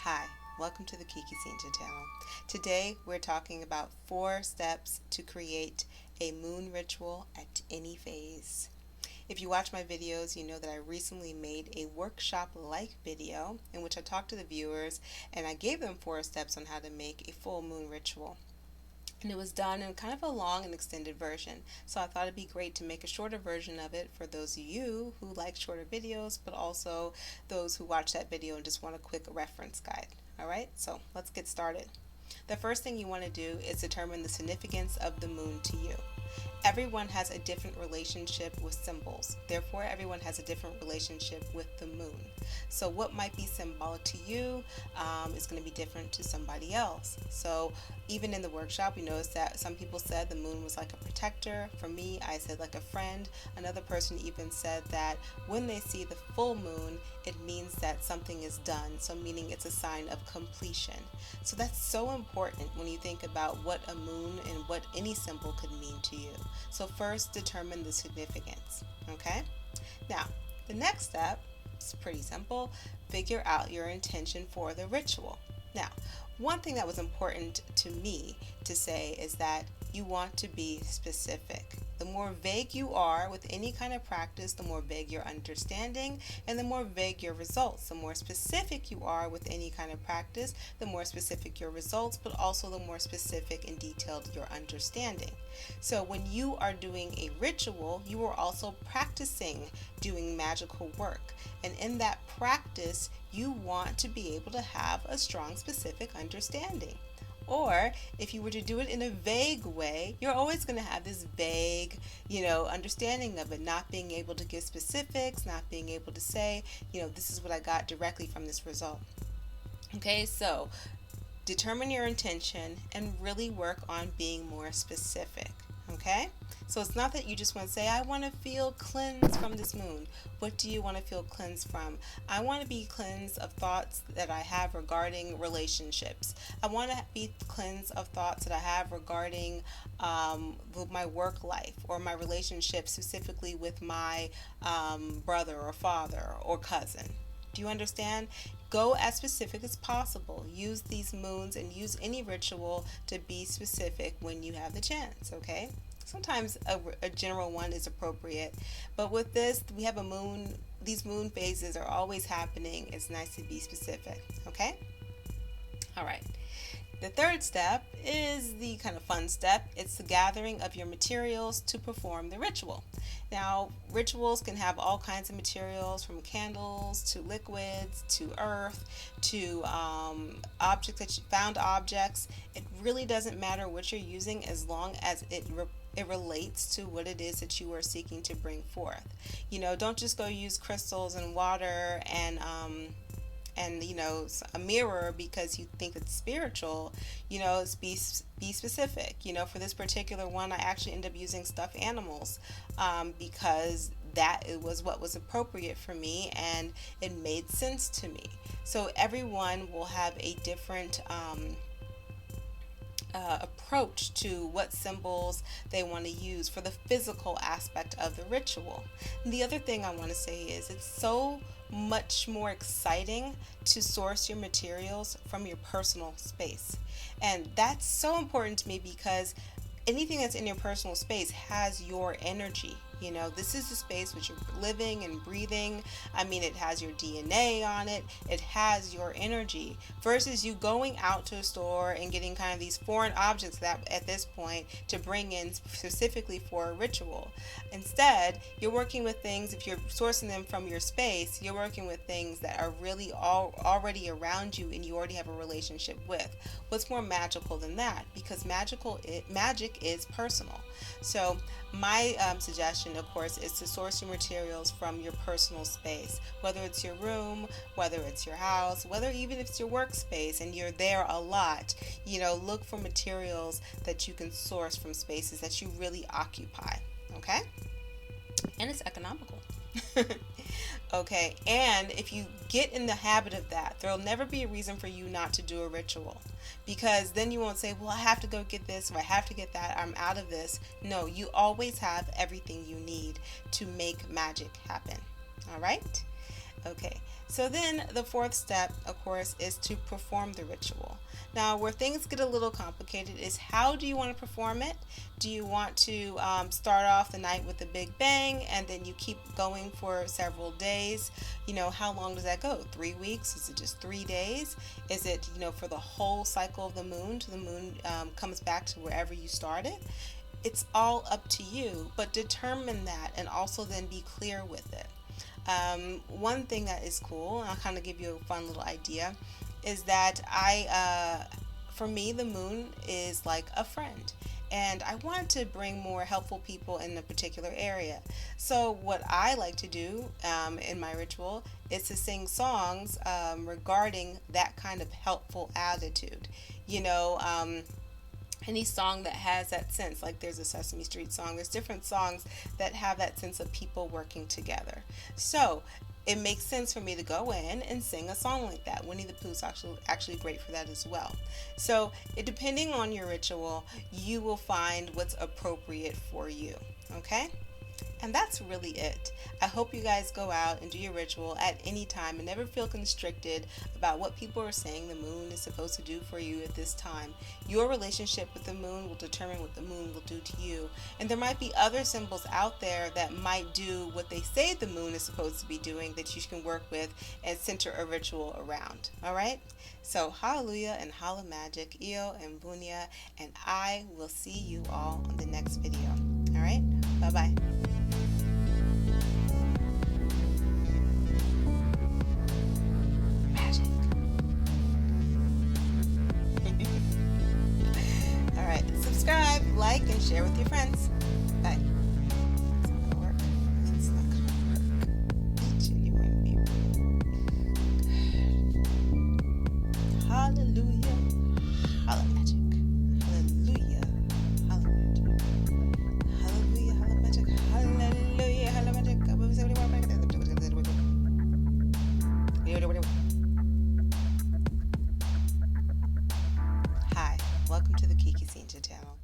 Hi, welcome to the Kiki channel. Today we're talking about 4 steps to create a moon ritual at any phase. If you watch my videos, you know that I recently made a workshop-like video in which I talked to the viewers and I gave them 4 steps on how to make a full moon ritual. And it was done in kind of a long and extended version. So I thought it'd be great to make a shorter version of it for those of you who like shorter videos, but also those who watch that video and just want a quick reference guide. All right, so let's get started. The first thing you want to do is determine the significance of the moon to you. Everyone has a different relationship with symbols. Therefore, everyone has a different relationship with the moon. So what might be symbolic to you is going to be different to somebody else. So even in the workshop, we noticed that some people said the moon was like a protector. For me, I said like a friend. Another person even said that when they see the full moon, it means that something is done. So meaning it's a sign of completion. So that's so important when you think about what a moon and what any symbol could mean to you. So first, determine the significance, okay? Now, the next step is pretty simple. Figure out your intention for the ritual. Now, one thing that was important to me to say is that you want to be specific. The more vague you are with any kind of practice, the more vague your understanding and the more vague your results. The more specific you are with any kind of practice, the more specific your results, but also the more specific and detailed your understanding. So when you are doing a ritual, you are also practicing doing magical work. And in that practice, you want to be able to have a strong, specific understanding. Or if you were to do it in a vague way, you're always going to have this vague, understanding of it, not being able to give specifics, not being able to say, this is what I got directly from this result. Okay, so determine your intention and really work on being more specific. Okay? So it's not that you just want to say, I want to feel cleansed from this moon. What do you want to feel cleansed from? I want to be cleansed of thoughts that I have regarding relationships. I want to be cleansed of thoughts that I have regarding my work life or my relationship specifically with my brother or father or cousin. Do you understand? Go as specific as possible. Use these moons and use any ritual to be specific when you have the chance, okay? Sometimes a general one is appropriate, but with this, we have a moon. These moon phases are always happening. It's nice to be specific, okay? All right. The third step is the kind of fun step. It's the gathering of your materials to perform the ritual. Now, rituals can have all kinds of materials, from candles to liquids to earth to found objects. It really doesn't matter what you're using as long as it relates to what it is that you are seeking to bring forth. Don't just go use crystals and water and a mirror because you think it's spiritual. Be specific. For this particular one, I actually ended up using stuffed animals because that was what was appropriate for me and it made sense to me. So everyone will have a different approach to what symbols they want to use for the physical aspect of the ritual. And the other thing I want to say is it's so much more exciting to source your materials from your personal space. And that's so important to me because anything that's in your personal space has your energy. This is the space which you're living and breathing. It has your DNA on it. It has your energy versus you going out to a store and getting kind of these foreign objects that at this point to bring in specifically for a ritual. Instead, you're working with things, if you're sourcing them from your space, you're working with things that are really already around you and you already have a relationship with. What's more magical than that? Because magic is personal. So my suggestion, of course, is to source your materials from your personal space, whether it's your room, whether it's your house, whether even if it's your workspace and you're there a lot. Look for materials that you can source from spaces that you really occupy, okay? And it's economical. Okay, and if you get in the habit of that, there'll never be a reason for you not to do a ritual, because then you won't say, well, I have to go get this or I have to get that, I'm out of this. No, you always have everything you need to make magic happen. All right? Okay, so then the fourth step, of course, is to perform the ritual. Now, where things get a little complicated is how do you want to perform it? Do you want to start off the night with a big bang and then you keep going for several days? How long does that go? 3 weeks? Is it just 3 days? Is it, for the whole cycle of the moon till the moon comes back to wherever you started? It's all up to you, but determine that and also then be clear with it. One thing that is cool, and I'll kind of give you a fun little idea, is that for me, the moon is like a friend. And I want to bring more helpful people in a particular area. So, what I like to do in my ritual is to sing songs regarding that kind of helpful attitude. You know, any song that has that sense, like there's a Sesame Street song, there's different songs that have that sense of people working together. So it makes sense for me to go in and sing a song like that. Winnie the Pooh's actually great for that as well. So depending on your ritual, you will find what's appropriate for you. Okay? And that's really it. I hope you guys go out and do your ritual at any time and never feel constricted about what people are saying the moon is supposed to do for you at this time. Your relationship with the moon will determine what the moon will do to you. And there might be other symbols out there that might do what they say the moon is supposed to be doing that you can work with and center a ritual around. All right? So hallelujah and hala magic, Io and Bunya, and I will see you all on the next video. All right? Bye-bye. All right, subscribe, like, and share with your friends. Bye. It's not gonna work. It's not gonna work. Genuine people. Hallelujah. Holla magic. Hallelujah. Holla magic. Hallelujah. Holla magic. Hallelujah. Holla magic. Hi, welcome to the Kiki channel.